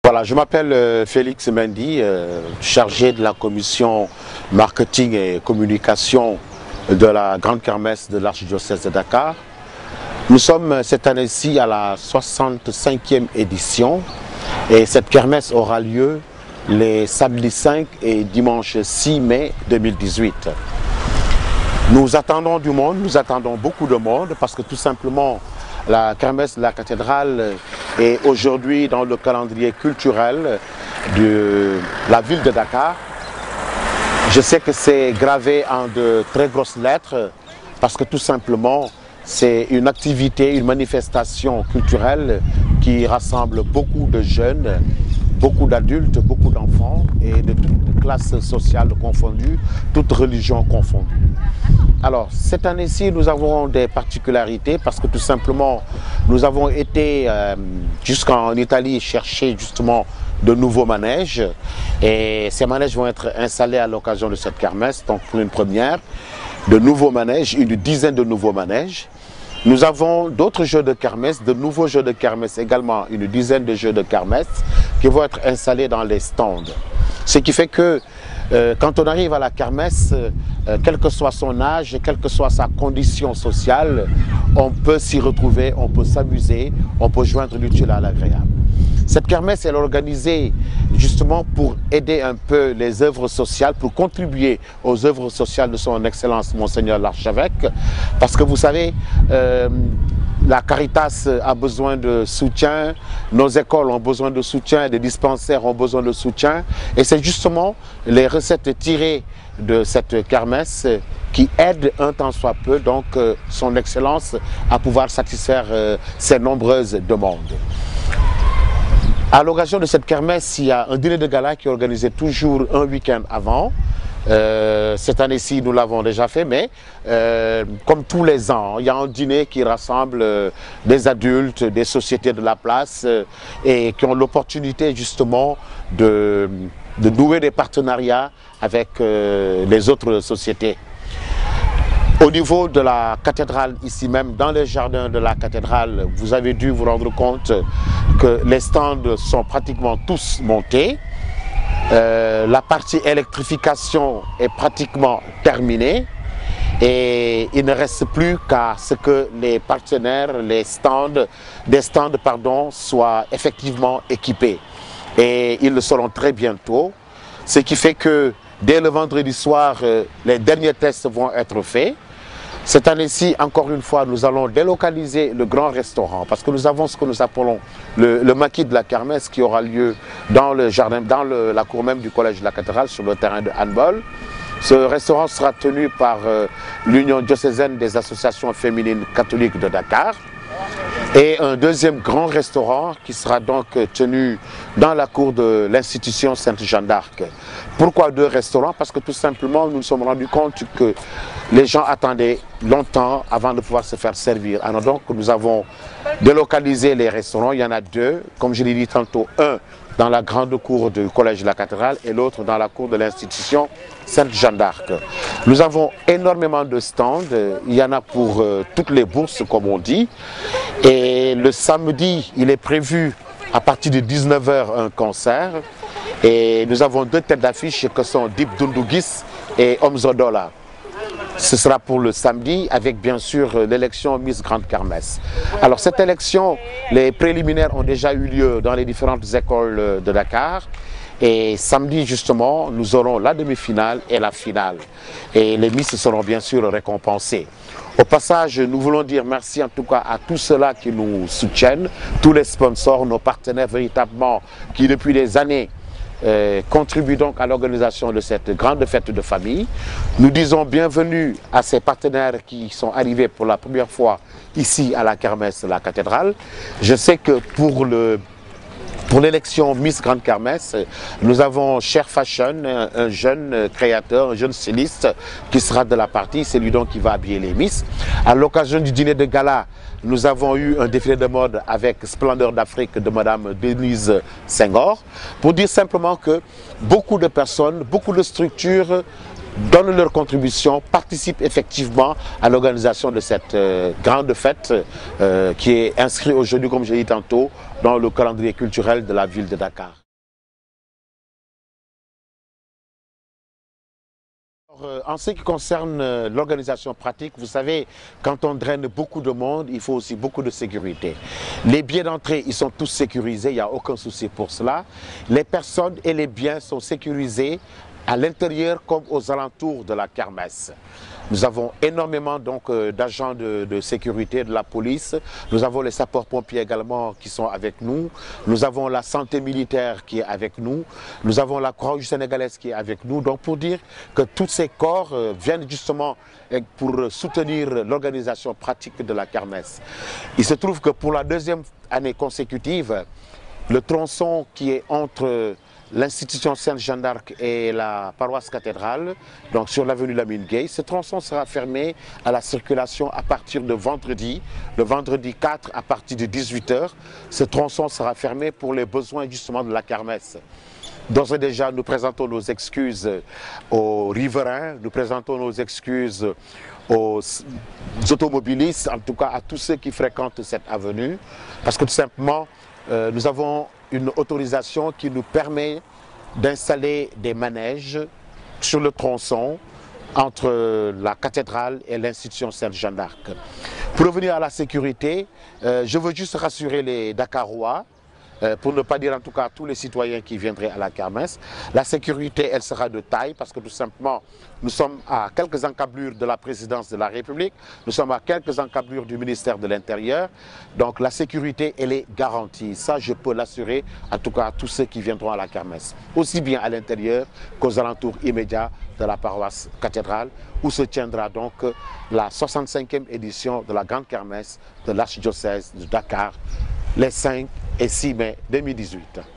Voilà, je m'appelle Félix Mendy, chargé de la commission marketing et communication de la Grande Kermesse de l'Archidiocèse de Dakar. Nous sommes cette année-ci à la 65e édition et cette kermesse aura lieu les samedis 5 et dimanche 6 mai 2018. Nous attendons du monde, nous attendons beaucoup de monde parce que tout simplement la kermesse de la cathédrale est aujourd'hui dans le calendrier culturel de la ville de Dakar. Je sais que c'est gravé en de très grosses lettres parce que tout simplement c'est une activité, une manifestation culturelle qui rassemble beaucoup de jeunes, beaucoup d'adultes, beaucoup d'enfants et de toutes classes sociales confondues, toutes religions confondues. Alors, cette année-ci, nous avons des particularités parce que tout simplement, nous avons été jusqu'en Italie chercher justement de nouveaux manèges et ces manèges vont être installés à l'occasion de cette kermesse, donc pour une première, de nouveaux manèges, une dizaine de nouveaux manèges. Nous avons d'autres jeux de kermesse, de nouveaux jeux de kermesse également, une dizaine de jeux de kermesse qui vont être installés dans les stands. Ce qui fait que quand on arrive à la kermesse, quel que soit son âge, quelle que soit sa condition sociale, on peut s'y retrouver, on peut s'amuser, on peut joindre l'utile à l'agréable. Cette kermesse elle est organisée justement pour aider un peu les œuvres sociales, pour contribuer aux œuvres sociales de son Excellence Monseigneur l'Archevêque, parce que vous savez, la Caritas a besoin de soutien, nos écoles ont besoin de soutien, les dispensaires ont besoin de soutien, et c'est justement les recettes tirées de cette kermesse qui aident un tant soit peu donc son Excellence à pouvoir satisfaire ses nombreuses demandes. À l'occasion de cette kermesse, il y a un dîner de gala qui est organisé toujours un week-end avant. Cette année-ci, nous l'avons déjà fait, mais comme tous les ans, il y a un dîner qui rassemble des adultes, des sociétés de la place et qui ont l'opportunité justement de nouer des partenariats avec les autres sociétés. Au niveau de la cathédrale, ici même, dans les jardins de la cathédrale, vous avez dû vous rendre compte que les stands sont pratiquement tous montés. La partie électrification est pratiquement terminée et il ne reste plus qu'à ce que les partenaires, les stands, soient effectivement équipés. Et ils le seront très bientôt, ce qui fait que dès le vendredi soir, les derniers tests vont être faits. Cette année-ci, encore une fois, nous allons délocaliser le grand restaurant parce que nous avons ce que nous appelons le maquis de la kermesse qui aura lieu dans le jardin, dans la cour même du collège de la cathédrale sur le terrain de handball. Ce restaurant sera tenu par l'Union diocésaine des associations féminines catholiques de Dakar et un deuxième grand restaurant qui sera donc tenu dans la cour de l'institution Sainte-Jeanne d'Arc. Pourquoi deux restaurants? Parce que tout simplement, nous nous sommes rendus compte que les gens attendaient longtemps avant de pouvoir se faire servir. Alors donc, nous avons délocalisé les restaurants. Il y en a deux, comme je l'ai dit tantôt, un dans la grande cour du collège de la cathédrale et l'autre dans la cour de l'institution Sainte-Jeanne d'Arc. Nous avons énormément de stands, il y en a pour toutes les bourses comme on dit. Et le samedi, il est prévu à partir de 19 h un concert. Et nous avons deux têtes d'affiche que sont Dip Dundugis et Omzodola. Ce sera pour le samedi avec bien sûr l'élection Miss Grande Kermesse. Alors cette élection, les préliminaires ont déjà eu lieu dans les différentes écoles de Dakar. Et samedi justement, nous aurons la demi-finale et la finale. Et les Miss seront bien sûr récompensées. Au passage, nous voulons dire merci en tout cas à tous ceux-là qui nous soutiennent, tous les sponsors, nos partenaires véritablement qui depuis des années contribue donc à l'organisation de cette grande fête de famille. Nous disons bienvenue à ces partenaires qui sont arrivés pour la première fois ici à la kermesse de la cathédrale. Je sais que pour l'élection Miss Grande Kermesse, nous avons Cher Fashion, un jeune créateur, un jeune styliste qui sera de la partie, c'est lui donc qui va habiller les Miss. À l'occasion du dîner de gala, nous avons eu un défilé de mode avec Splendeur d'Afrique de Madame Denise Senghor, pour dire simplement que beaucoup de personnes, beaucoup de structures donnent leur contribution, participent effectivement à l'organisation de cette grande fête qui est inscrite aujourd'hui, comme j'ai dit tantôt, dans le calendrier culturel de la ville de Dakar. En ce qui concerne l'organisation pratique, vous savez, quand on draine beaucoup de monde, il faut aussi beaucoup de sécurité. Les billets d'entrée, ils sont tous sécurisés, il n'y a aucun souci pour cela. Les personnes et les biens sont sécurisés à l'intérieur comme aux alentours de la kermesse. Nous avons énormément d'agents de sécurité de la police. Nous avons les sapeurs-pompiers également qui sont avec nous. Nous avons la santé militaire qui est avec nous. Nous avons la Croix-Rouge sénégalaise qui est avec nous. Donc pour dire que tous ces corps viennent justement pour soutenir l'organisation pratique de la kermesse. Il se trouve que pour la deuxième année consécutive, le tronçon qui est entre l'institution Sainte-Jeanne d'Arc et la paroisse cathédrale, donc sur l'avenue Lamine Gueye, ce tronçon sera fermé à la circulation à partir de vendredi, le vendredi 4 à partir de 18 h. Ce tronçon sera fermé pour les besoins justement de la kermesse. D'ores et déjà, nous présentons nos excuses aux riverains, nous présentons nos excuses aux automobilistes, en tout cas à tous ceux qui fréquentent cette avenue, parce que tout simplement, nous avons une autorisation qui nous permet d'installer des manèges sur le tronçon entre la cathédrale et l'institution Sainte-Jeanne d'Arc. Pour revenir à la sécurité, je veux juste rassurer les Dakarois, pour ne pas dire en tout cas tous les citoyens qui viendraient à la kermesse. La sécurité, elle sera de taille parce que tout simplement, nous sommes à quelques encablures de la présidence de la République, nous sommes à quelques encablures du ministère de l'Intérieur. Donc la sécurité, elle est garantie. Ça, je peux l'assurer en tout cas à tous ceux qui viendront à la kermesse. Aussi bien à l'intérieur qu'aux alentours immédiats de la paroisse cathédrale où se tiendra donc la 65e édition de la grande kermesse de l'archidiocèse de Dakar les 5 et 6 mai 2018.